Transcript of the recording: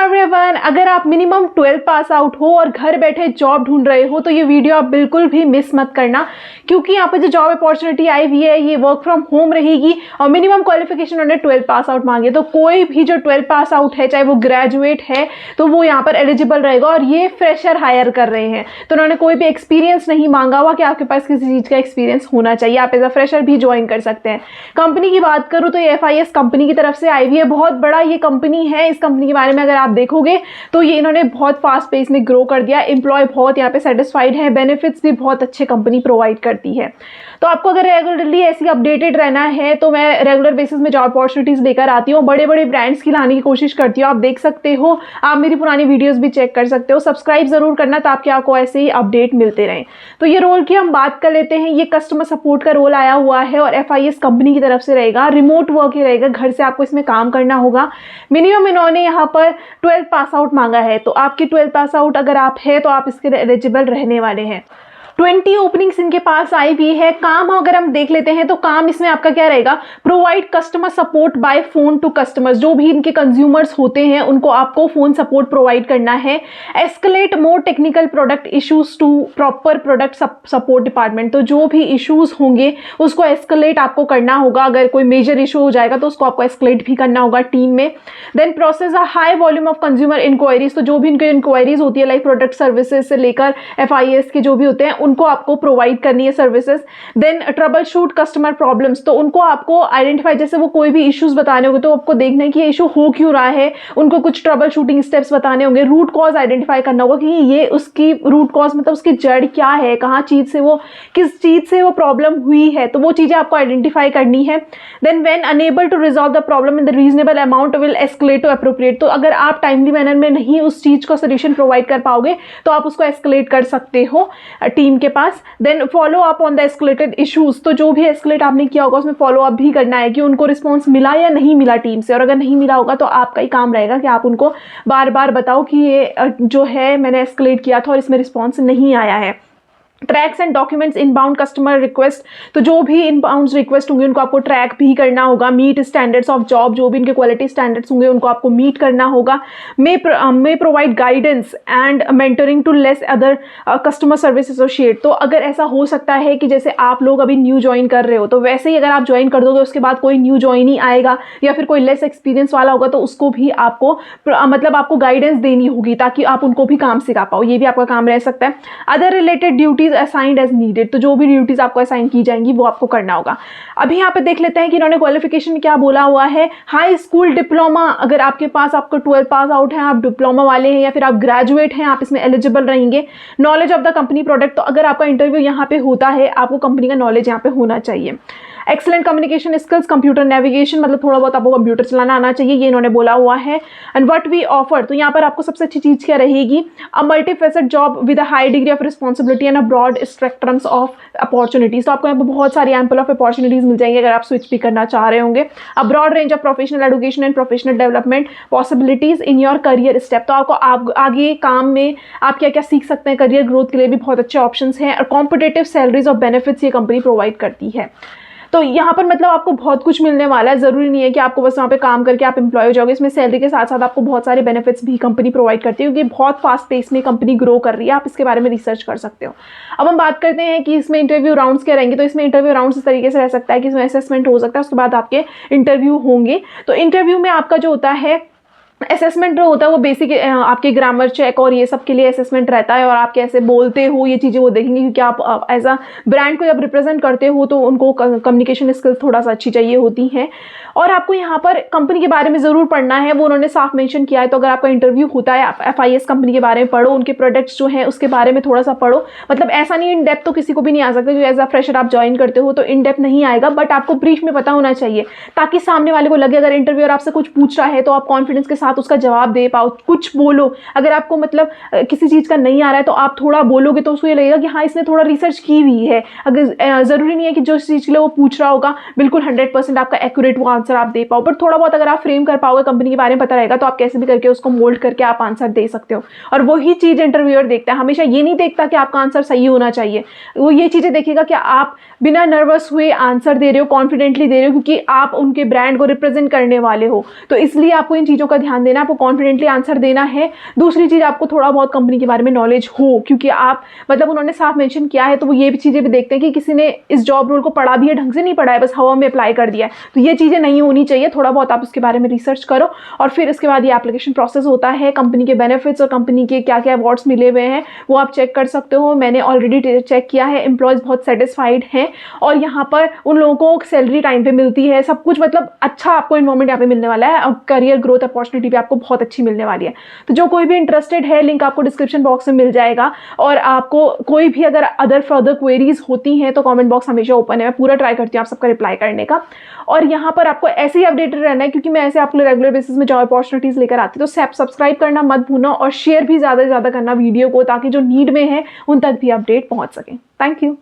Everyone, अगर आप minimum 12 pass out हो और घर बैठे जॉब ढूंढ रहे हो तो ये वीडियो आप बिल्कुल भी मिस मत करना, क्योंकि यहाँ पे जो जॉब अपॉर्चुनिटी आई हुई है ये वर्क फ्रॉम होम रहेगी और मिनिमम क्वालिफिकेशन उन्होंने 12 पास आउट मांगी है। तो कोई भी जो 12 पास आउट है, चाहे वो ग्रेजुएट है, तो वो यहाँ पर एलिजिबल रहेगा। और ये फ्रेशर हायर कर रहे हैं, तो उन्होंने कोई भी एक्सपीरियंस नहीं मांगा हुआ कि आपके पास किसी चीज़ का एक्सपीरियंस होना चाहिए, आप एज अ फ्रेशर भी ज्वाइन कर सकते हैं। कंपनी की बात करूँ तो ये FIS कंपनी की तरफ से आई हुई है, बहुत बड़ा ये कंपनी है। इस कंपनी के बारे में अगर आप देखोगे तो ये इन्होंने बहुत फास्ट पेस में ग्रो कर दिया, एम्प्लॉय बहुत यहाँ पे सेटिस्फाइड है, बेनिफिट्स भी बहुत अच्छे कंपनी प्रोवाइड करती है। तो आपको अगर रेगुलरली ऐसी अपडेटेड रहना है तो मैं रेगुलर बेसिस में जॉब अपॉर्चुनिटीज लेकर आती हूँ, बड़े बड़े ब्रांड्स की लाने की कोशिश करती हूँ। आप देख सकते हो, आप मेरी पुरानी वीडियोस भी चेक कर सकते हो। सब्सक्राइब जरूर करना ताकि आपको ऐसे ही अपडेट मिलते रहें। तो ये रोल की हम बात कर लेते हैं। ये कस्टमर सपोर्ट का रोल आया हुआ है और FIS कंपनी की तरफ से रहेगा, रिमोट वर्क ही रहेगा, घर से आपको इसमें काम करना होगा। मिनिमम इन्होंने यहाँ पर 12 पास आउट मांगा है, तो आपकी 12 पास आउट अगर आप है तो आप इसके एलिजिबल रहने वाले हैं। 20 ओपनिंग्स इनके पास आई हुई है। काम अगर हम देख लेते हैं तो काम इसमें आपका क्या रहेगा, provide customer support by phone to customers. जो भी इनके कंज्यूमर्स होते हैं उनको आपको फोन सपोर्ट प्रोवाइड करना है। Escalate more technical product issues to proper product support department. तो जो भी इश्यूज होंगे उसको एस्केलेट आपको करना होगा। अगर कोई मेजर इशू हो जाएगा तो उसको आपको एस्केलेट भी करना होगा टीम में। Then process a high volume of consumer inquiries. तो जो भी इनके इंक्वायरीज होती है, लाइक प्रोडक्ट सर्विसेज से लेकर FIS के जो भी होते हैं उनको आपको प्रोवाइड करनी है services. Then troubleshoot customer problems. तो उनको आपको आइडेंटिफाई, जैसे वो कोई भी इश्यूज बताने होंगे तो आपको देखना है कि ये इशू हो क्यों रहा है, उनको कुछ ट्रबल शूटिंग स्टेप्स बताने होंगे। रूट कॉज आइडेंटिफाई करना होगा कि ये उसकी रूट कॉज मतलब उसकी जड़ क्या है, कहाँ चीज से वो किस चीज से वो प्रॉब्लम हुई है, तो वो चीजें आपको आइडेंटिफाई करनी है। Then when unable to resolve the problem in the reasonable amount will escalate to appropriate. तो अगर आप टाइमली मैनर में नहीं उस चीज का सोल्यूशन प्रोवाइड कर पाओगे तो आप उसको एस्केलेट कर सकते हो टीम के पास। Then follow up on the escalated issues. तो जो भी एस्केलेट आपने किया होगा उसमें फॉलो अप भी करना है कि उनको रिस्पॉन्स मिला या नहीं मिला टीम से, और अगर नहीं मिला होगा तो आपका ही काम रहेगा कि आप उनको बार बार बताओ कि ये जो है मैंने एस्केलेट किया था और इसमें रिस्पॉन्स नहीं आया है। Tracks and documents inbound customer request. तो जो भी इनबाउंड रिक्वेस्ट होंगे उनको आपको ट्रैक भी करना होगा। मीट स्टैंडर्ड्स ऑफ जॉब, जो भी इनके क्वालिटी स्टैंडर्ड्स होंगे उनको आपको मीट करना होगा। May provide guidance and mentoring to less other customer service associate. तो अगर ऐसा हो सकता है कि जैसे आप लोग अभी न्यू ज्वाइन कर रहे हो तो वैसे ही अगर आप ज्वाइन कर दोगे उसके बाद कोई न्यू ज्वाइन ही आएगा या फिर कोई लेस एक्सपीरियंस वाला होगा तो उसको भी आपको मतलब आपको गाइडेंस देनी होगी ताकि आप उनको भी काम सिखा पाओ। ये भी आपका काम रह सकता है। Other related duties assigned as needed. तो जो भी ड्यूटीज आपको असाइन की जाएंगी वो आपको करना होगा। अभी यहाँ पे देख लेते हैं कि इन्होंने क्वालिफिकेशन क्या बोला हुआ है। हाई स्कूल डिप्लोमा, अगर आपके पास आपको 12 पास आउट है, आप डिप्लोमा वाले हैं या फिर आप ग्रेजुएट हैं, आप इसमें एलिजिबल रहेंगे। Knowledge of the company product. तो अगर आपका इंटरव्यू यहाँ पे होता है आपको कंपनी का नॉलेज यहाँ पे होना चाहिए। Excellent communication skills, computer navigation, मतलब थोड़ा बहुत आपको कंप्यूटर चलाना आना चाहिए, ये इन्होंने बोला हुआ है। And what we offer. तो यहाँ पर आपको सबसे अच्छी चीज़ क्या रहेगी, a multifaceted job with a high degree of responsibility and a broad spectrums of opportunities. तो आपको यहाँ पर बहुत सारी एम्पल ऑफ अपॉर्चुनिटीज मिल जाएंगे अगर आप स्विच भी करना चाह रहे होंगे। A broad range of professional education and professional development possibilities in your career step. तो आपको आगे काम में आप क्या क्या सीख सकते हैं, करियर ग्रोथ के लिए भी बहुत अच्छे ऑप्शन हैं। और कॉम्पिटेटिव सैलरीज और बेनिफिट्स ये कंपनी प्रोवाइड करती है। तो यहाँ पर मतलब आपको बहुत कुछ मिलने वाला है। ज़रूरी नहीं है कि आपको बस वहाँ पे काम करके आप एम्प्लॉय हो जाओगे। इसमें सैलरी के साथ साथ आपको बहुत सारे बेनिफिट्स भी कंपनी प्रोवाइड करती है, क्योंकि बहुत फास्ट पेस में कंपनी ग्रो कर रही है। आप इसके बारे में रिसर्च कर सकते हो। अब हम बात करते हैं कि इसमें इंटरव्यू राउंड्स क्या रहेंगे। तो इसमें इंटरव्यू राउंड्स इस तरीके से रह सकता है कि इसमें असेसमेंट हो सकता है, उसके बाद आपके इंटरव्यू होंगे। तो इंटरव्यू में आपका जो होता है असेसमेंट जो होता है वो बेसिक आपके ग्रामर चेक और ये सब के लिए असेसमेंट रहता है, और आप कैसे बोलते हो ये चीज़ें वो देखेंगे, क्योंकि आप एज अ ब्रांड को जब रिप्रेजेंट करते हो तो उनको कम्युनिकेशन स्किल्स थोड़ा सा अच्छी चाहिए होती हैं। और आपको यहाँ पर कंपनी के बारे में ज़रूर पढ़ना है, वो उन्होंने साफ मेंशन किया है। तो अगर आपका इंटरव्यू होता है आप FIS कंपनी के बारे में पढ़ो, उनके प्रोडक्ट्स जो हैं उसके बारे में थोड़ा सा पढ़ो। मतलब ऐसा नहीं इन डेप्थ तो किसी को भी नहीं आ सकता, क्योंकि एज अ फ्रेशर आप ज्वाइन करते हो तो इन डेप्थ नहीं आएगा, बट आपको ब्रीफ में पता होना चाहिए ताकि सामने वाले को लगे अगर इंटरव्यूअर आपसे कुछ पूछ रहा है तो आप कॉन्फिडेंस के साथ उसका जवाब दे पाओ, कुछ बोलो। अगर आपको मतलब किसी चीज़ का नहीं आ रहा है तो आप थोड़ा बोलोगे तो उसको ये लगेगा कि हाँ इसने थोड़ा रिसर्च की हुई है। अगर ज़रूरी नहीं है कि जो चीज़ के लिए वो पूछ रहा होगा बिल्कुल 100% आपका एक्यूरेट वो आंसर आप दे पाओ, बट थोड़ा बहुत अगर आप फ्रेम कर पाओगे, कंपनी के बारे में पता रहेगा, तो आप कैसे भी करके उसको मोल्ड करके आप आंसर दे सकते हो। और वही चीज़ इंटरव्यूअर देखता है, हमेशा ये नहीं देखता कि आपका आंसर सही होना चाहिए। वो ये चीज़ें देखेगा कि आप बिना नर्वस हुए आंसर दे रहे हो, कॉन्फिडेंटली दे रहे हो, क्योंकि आप उनके ब्रांड को रिप्रेजेंट करने वाले हो। तो इसलिए आपको इन चीज़ों का ध्यान ध्यान देना, आपको कॉन्फिडेंटली आंसर देना है। दूसरी चीज़, आपको थोड़ा बहुत कंपनी के बारे में नॉलेज हो, क्योंकि आप मतलब उन्होंने साफ मेंशन किया है, तो वो ये भी चीज़ें भी देखते हैं कि किसी ने इस जॉब रोल को पढ़ा भी है, ढंग से नहीं पढ़ा है, बस हवा में अप्लाई कर दिया है। तो ये चीज़ें नहीं होनी चाहिए। थोड़ा बहुत आप उसके बारे में रिसर्च करो और फिर इसके बाद ये एप्लीकेशन प्रोसेस होता है। कंपनी के बेनिफिट्स और कंपनी के क्या क्या अवार्ड्स मिले हुए हैं वो आप चेक कर सकते हो। मैंने ऑलरेडी चेक किया है, एम्प्लॉयज़ बहुत सेटिस्फाइड हैं और यहाँ पर उन लोगों को सैलरी टाइम पे मिलती है, सब कुछ मतलब अच्छा आपको इन्वायरमेंट यहाँ पे मिलने वाला है और करियर ग्रोथ अपॉर्चुनिटी भी आपको बहुत अच्छी मिलने वाली है। तो जो कोई भी इंटरेस्टेड है, लिंक आपको डिस्क्रिप्शन बॉक्स में मिल जाएगा। और आपको कोई भी अगर अदर फर्दर क्वेरीज होती हैं तो कमेंट बॉक्स हमेशा ओपन है, मैं पूरा ट्राई करती हूँ आप सबका रिप्लाई करने का। और यहाँ पर आपको ऐसे ही अपडेटेड रहना है, क्योंकि मैं ऐसे आपको रेगुलर बेसिस में जॉब अपॉर्चुनिटीज़ लेकर आती हूँ। तो सब्सक्राइब करना मत भूलना और शेयर भी ज़्यादा से ज़्यादा करना वीडियो को, ताकि जो नीड में है उन तक भी अपडेट पहुँच सके। Thank you.